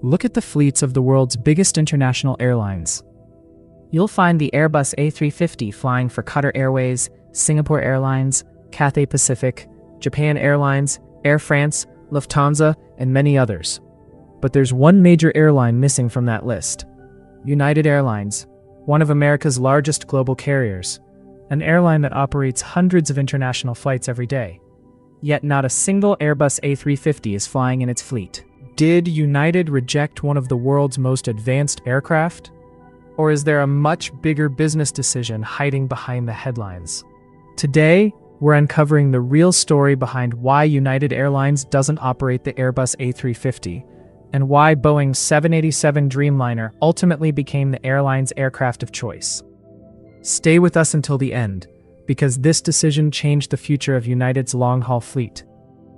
Look at the fleets of the world's biggest international airlines. You'll find the Airbus A350 flying for Qatar Airways, Singapore Airlines, Cathay Pacific, Japan Airlines, Air France, Lufthansa, and many others. But there's one major airline missing from that list. United Airlines, one of America's largest global carriers, an airline that operates hundreds of international flights every day. Yet not a single Airbus A350 is flying in its fleet. Did United reject one of the world's most advanced aircraft? Or is there a much bigger business decision hiding behind the headlines? Today, we're uncovering the real story behind why United Airlines doesn't operate the Airbus A350, and why Boeing's 787 Dreamliner ultimately became the airline's aircraft of choice. Stay with us until the end, because this decision changed the future of United's long-haul fleet.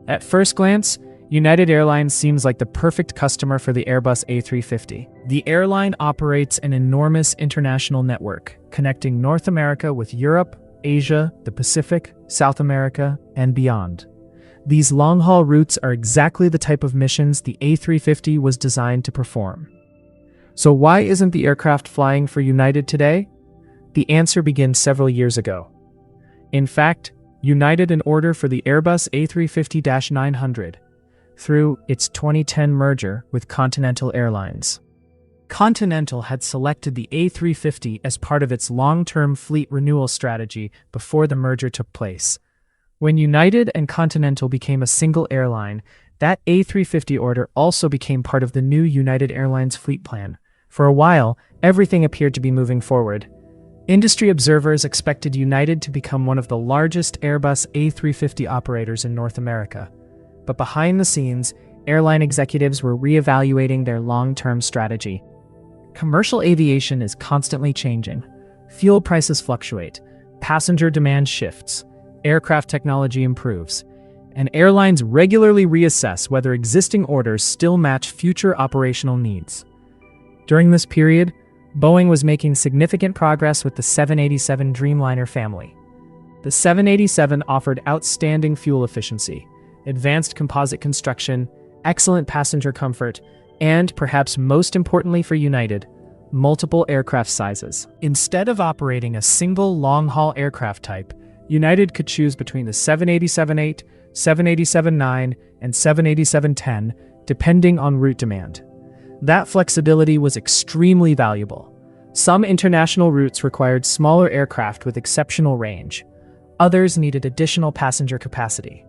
At first glance, United Airlines seems like the perfect customer for the Airbus A350. The airline operates an enormous international network, connecting North America with Europe, Asia, the Pacific, South America, and beyond. These long-haul routes are exactly the type of missions the A350 was designed to perform. So why isn't the aircraft flying for United today? The answer begins several years ago. In fact, United an order for the Airbus A350-900 through its 2010 merger with Continental Airlines. Continental had selected the A350 as part of its long-term fleet renewal strategy before the merger took place. When United and Continental became a single airline, that A350 order also became part of the new United Airlines fleet plan. For a while, everything appeared to be moving forward. Industry observers expected United to become one of the largest Airbus A350 operators in North America. But behind the scenes, airline executives were reevaluating their long-term strategy. Commercial aviation is constantly changing. Fuel prices fluctuate, passenger demand shifts, aircraft technology improves, and airlines regularly reassess whether existing orders still match future operational needs. During this period, Boeing was making significant progress with the 787 Dreamliner family. The 787 offered outstanding fuel efficiency, advanced composite construction, excellent passenger comfort, and, perhaps most importantly for United, multiple aircraft sizes. Instead of operating a single long-haul aircraft type, United could choose between the 787-8, 787-9, and 787-10, depending on route demand. That flexibility was extremely valuable. Some international routes required smaller aircraft with exceptional range. Others needed additional passenger capacity.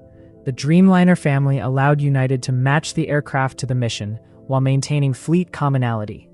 The Dreamliner family allowed United to match the aircraft to the mission while maintaining fleet commonality.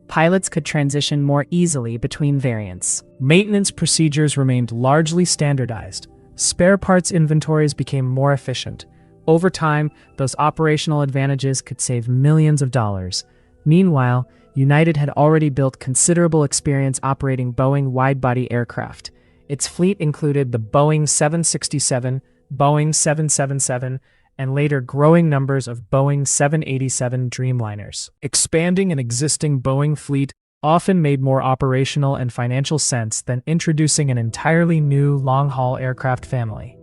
Pilots could transition more easily between variants. Maintenance procedures remained largely standardized. Spare parts inventories became more efficient. Over time, those operational advantages could save millions of dollars. Meanwhile, United had already built considerable experience operating Boeing wide-body aircraft. Its fleet included the Boeing 767, Boeing 777, and later growing numbers of Boeing 787 Dreamliners. Expanding an existing Boeing fleet often made more operational and financial sense than introducing an entirely new long-haul aircraft family.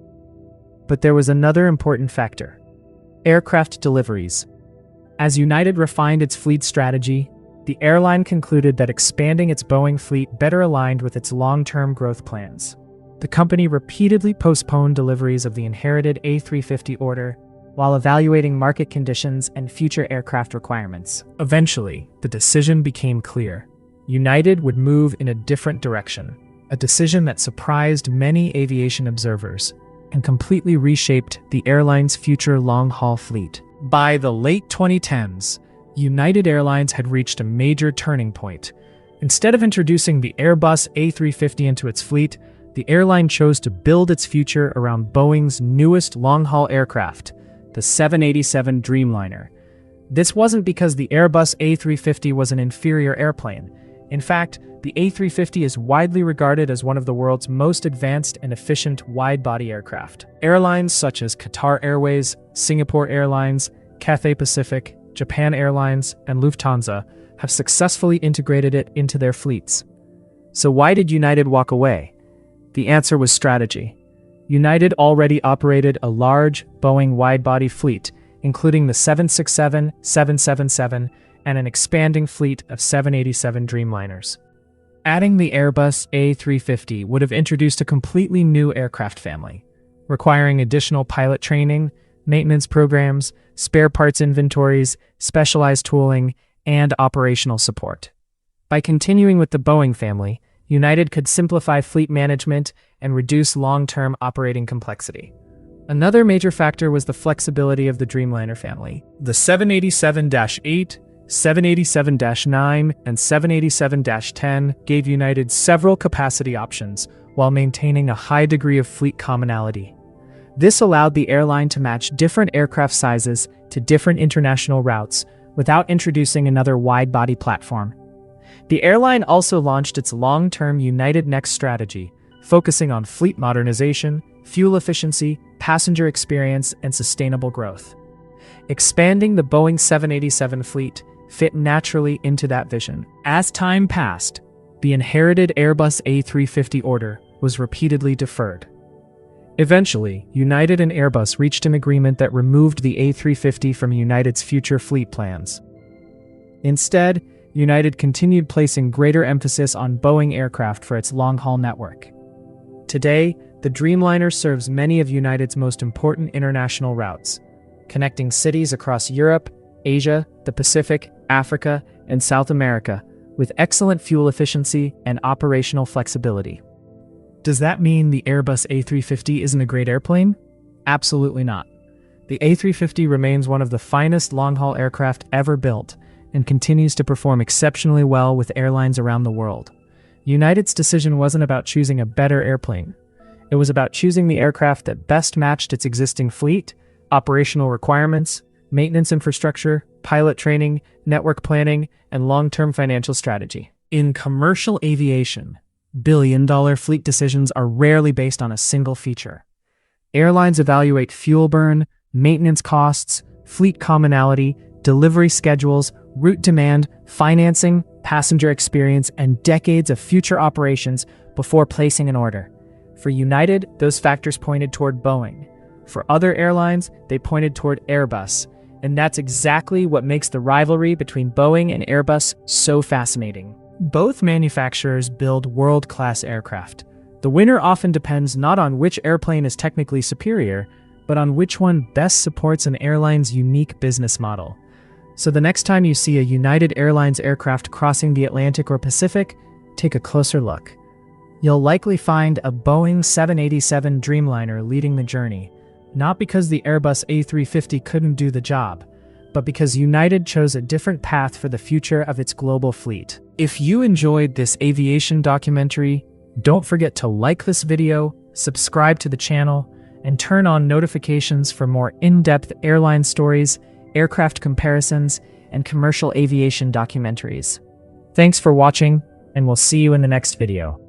But there was another important factor: aircraft deliveries. As United refined its fleet strategy, the airline concluded that expanding its Boeing fleet better aligned with its long-term growth plans. The company repeatedly postponed deliveries of the inherited A350 order while evaluating market conditions and future aircraft requirements. Eventually, the decision became clear. United would move in a different direction, a decision that surprised many aviation observers and completely reshaped the airline's future long-haul fleet. By the late 2010s, United Airlines had reached a major turning point. Instead of introducing the Airbus A350 into its fleet, the airline chose to build its future around Boeing's newest long-haul aircraft, the 787 Dreamliner. This wasn't because the Airbus A350 was an inferior airplane. In fact, the A350 is widely regarded as one of the world's most advanced and efficient wide-body aircraft. Airlines such as Qatar Airways, Singapore Airlines, Cathay Pacific, Japan Airlines, and Lufthansa have successfully integrated it into their fleets. So why did United walk away? The answer was strategy. United already operated a large Boeing wide-body fleet, including the 767, 777, and an expanding fleet of 787 Dreamliners. Adding the Airbus A350 would have introduced a completely new aircraft family, requiring additional pilot training, maintenance programs, spare parts inventories, specialized tooling, and operational support. By continuing with the Boeing family, United could simplify fleet management and reduce long-term operating complexity. Another major factor was the flexibility of the Dreamliner family. The 787-8, 787-9, and 787-10 gave United several capacity options while maintaining a high degree of fleet commonality. This allowed the airline to match different aircraft sizes to different international routes without introducing another wide-body platform. The airline also launched its long-term United Next strategy, focusing on fleet modernization, fuel efficiency, passenger experience, and sustainable growth. Expanding the Boeing 787 fleet fit naturally into that vision. As time passed, the inherited Airbus A350 order was repeatedly deferred. Eventually, United and Airbus reached an agreement that removed the A350 from United's future fleet plans. Instead, United continued placing greater emphasis on Boeing aircraft for its long-haul network. Today, the Dreamliner serves many of United's most important international routes, connecting cities across Europe, Asia, the Pacific, Africa, and South America, with excellent fuel efficiency and operational flexibility. Does that mean the Airbus A350 isn't a great airplane? Absolutely not. The A350 remains one of the finest long-haul aircraft ever built and continues to perform exceptionally well with airlines around the world. United's decision wasn't about choosing a better airplane. It was about choosing the aircraft that best matched its existing fleet, operational requirements, maintenance infrastructure, pilot training, network planning, and long-term financial strategy. In commercial aviation, billion-dollar fleet decisions are rarely based on a single feature. Airlines evaluate fuel burn, maintenance costs, fleet commonality, delivery schedules, route demand, financing, passenger experience, and decades of future operations before placing an order. For United, those factors pointed toward Boeing. For other airlines, they pointed toward Airbus. And that's exactly what makes the rivalry between Boeing and Airbus so fascinating. Both manufacturers build world-class aircraft. The winner often depends not on which airplane is technically superior, but on which one best supports an airline's unique business model. So the next time you see a United Airlines aircraft crossing the Atlantic or Pacific, take a closer look. You'll likely find a Boeing 787 Dreamliner leading the journey, not because the Airbus A350 couldn't do the job, but because United chose a different path for the future of its global fleet. If you enjoyed this aviation documentary, don't forget to like this video, subscribe to the channel, and turn on notifications for more in-depth airline stories, aircraft comparisons, and commercial aviation documentaries. Thanks for watching, and we'll see you in the next video.